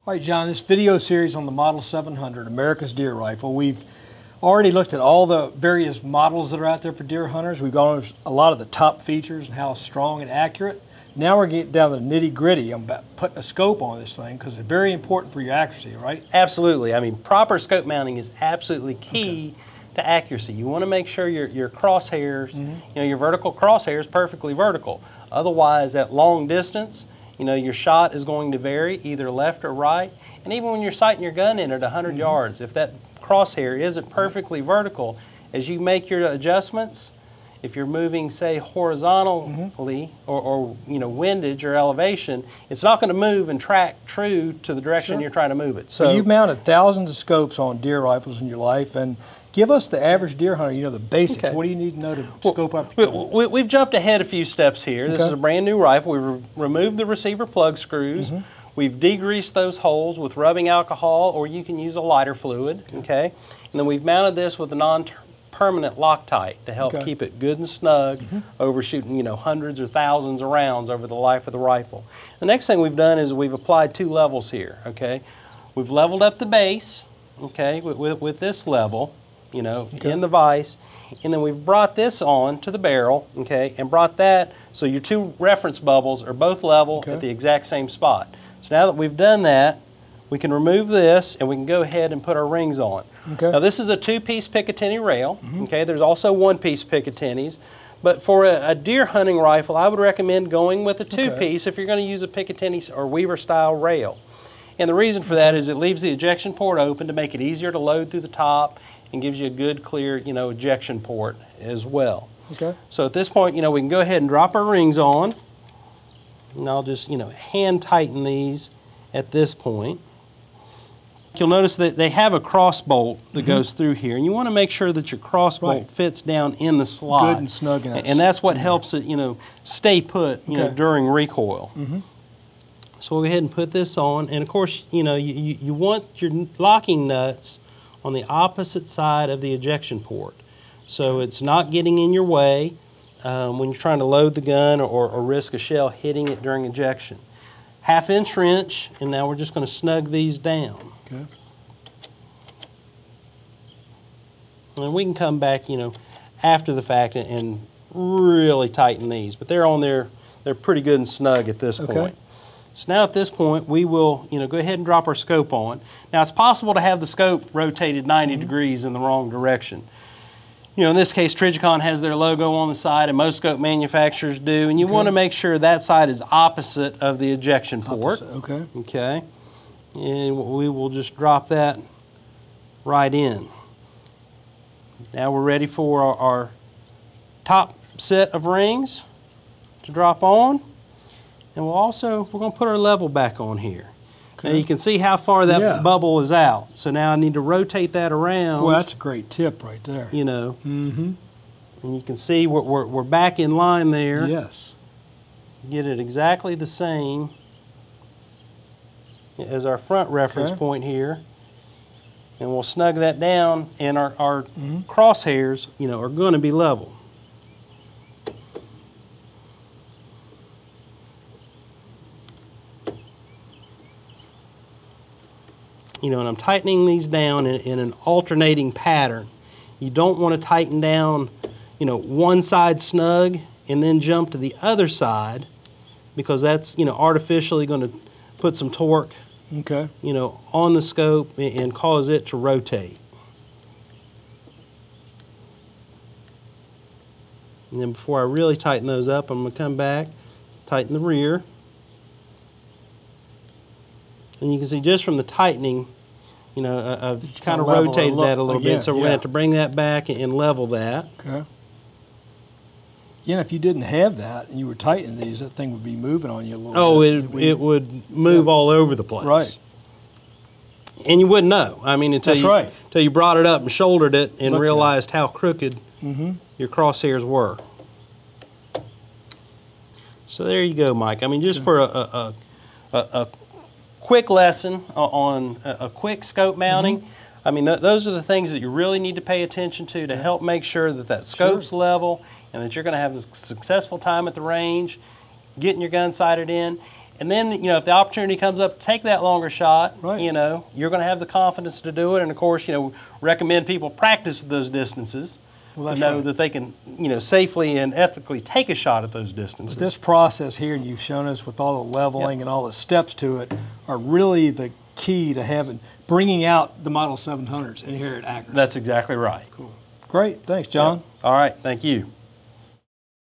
All right, John, this video series on the Model 700, America's Deer Rifle, we've already looked at all the various models that are out there for deer hunters. We've gone over a lot of the top features and how strong and accurate. Now we're getting down to the nitty-gritty. I'm about putting a scope on this thing because it's very important for your accuracy, right? Absolutely. I mean, proper scope mounting is absolutely key to accuracy. You want to make sure your crosshairs, you know, your vertical crosshair is perfectly vertical. Otherwise, at long distance, you know, your shot is going to vary either left or right. And even when you're sighting your gun in at 100 yards, if that crosshair isn't perfectly vertical, as you make your adjustments, if you're moving, say, horizontally or you know, windage or elevation, it's not going to move and track true to the direction you're trying to move it. So you've mounted thousands of scopes on deer rifles in your life, and give us the average deer hunter, you know, the basics. What do you need to know to scope up? We've jumped ahead a few steps here. This is a brand new rifle. We've removed the receiver plug screws. We've degreased those holes with rubbing alcohol, or you can use a lighter fluid, And then we've mounted this with a non-permanent Loctite to help keep it good and snug over shooting, you know, hundreds or thousands of rounds over the life of the rifle. The next thing we've done is we've applied 2 levels here, We've leveled up the base, with this level, you know, in the vise, and then we've brought this on to the barrel, and brought that so your 2 reference bubbles are both level at the exact same spot. So now that we've done that, we can remove this and we can go ahead and put our rings on. Now this is a 2-piece Picatinny rail, There's also 1-piece Picatinnies, but for a deer hunting rifle, I would recommend going with a 2-piece if you're going to use a Picatinny or Weaver style rail. And the reason for that is it leaves the ejection port open to make it easier to load through the top and gives you a good, clear, you know, ejection port as well. So at this point, you know, we can go ahead and drop our rings on. And I'll just, you know, hand tighten these at this point. You'll notice that they have a cross bolt that goes through here, and you want to make sure that your cross bolt fits down in the slot. Good and snug. And that's what helps it, you know, stay put, you know, during recoil. So we'll go ahead and put this on, and of course, you know, you want your locking nuts on the opposite side of the ejection port, so it's not getting in your way when you're trying to load the gun or risk a shell hitting it during ejection. 1/2 wrench, and now we're just going to snug these down. And we can come back, you know, after the fact and really tighten these, but they're on there, they're pretty good and snug at this point. So now at this point, we will, you know, go ahead and drop our scope on. Now it's possible to have the scope rotated 90 degrees in the wrong direction. You know, in this case, Trijicon has their logo on the side, and most scope manufacturers do, and you want to make sure that side is opposite of the ejection port. And we will just drop that right in. Now we're ready for our top set of rings to drop on. And we're going to put our level back on here. Now you can see how far that bubble is out. So now I need to rotate that around. Well, that's a great tip right there. You know. And you can see we're back in line there. Get it exactly the same as our front reference point here. And we'll snug that down, and our crosshairs, you know, are going to be level. You know, and I'm tightening these down in an alternating pattern. You don't want to tighten down, you know, one side snug and then jump to the other side, because that's, you know, artificially going to put some torque, you know, on the scope and cause it to rotate. And then before I really tighten those up, I'm going to come back, tighten the rear. And you can see just from the tightening, you know, I've kind of rotated that a little bit, so we're going to have to bring that back and level that. Yeah, if you didn't have that and you were tightening these, that thing would be moving on you a little bit. It would move all over the place. And you wouldn't know. I mean, until you brought it up and shouldered it and realized how crooked your crosshairs were. So there you go, Mike. I mean, just for a quick lesson on a quick scope mounting. I mean, those are the things that you really need to pay attention to help make sure that scope's level and that you're going to have a successful time at the range, getting your gun sighted in. And then, you know, if the opportunity comes up to take that longer shot, Right. you know, you're going to have the confidence to do it. And of course, you know, recommend people practice those distances Well, to that's know right. that they can, you know, safely and ethically take a shot at those distances. This process here you've shown us with all the leveling and all the steps to it are really the key to bringing out the Model 700's inherent accuracy. That's exactly right. Great. Thanks, John. All right. Thank you.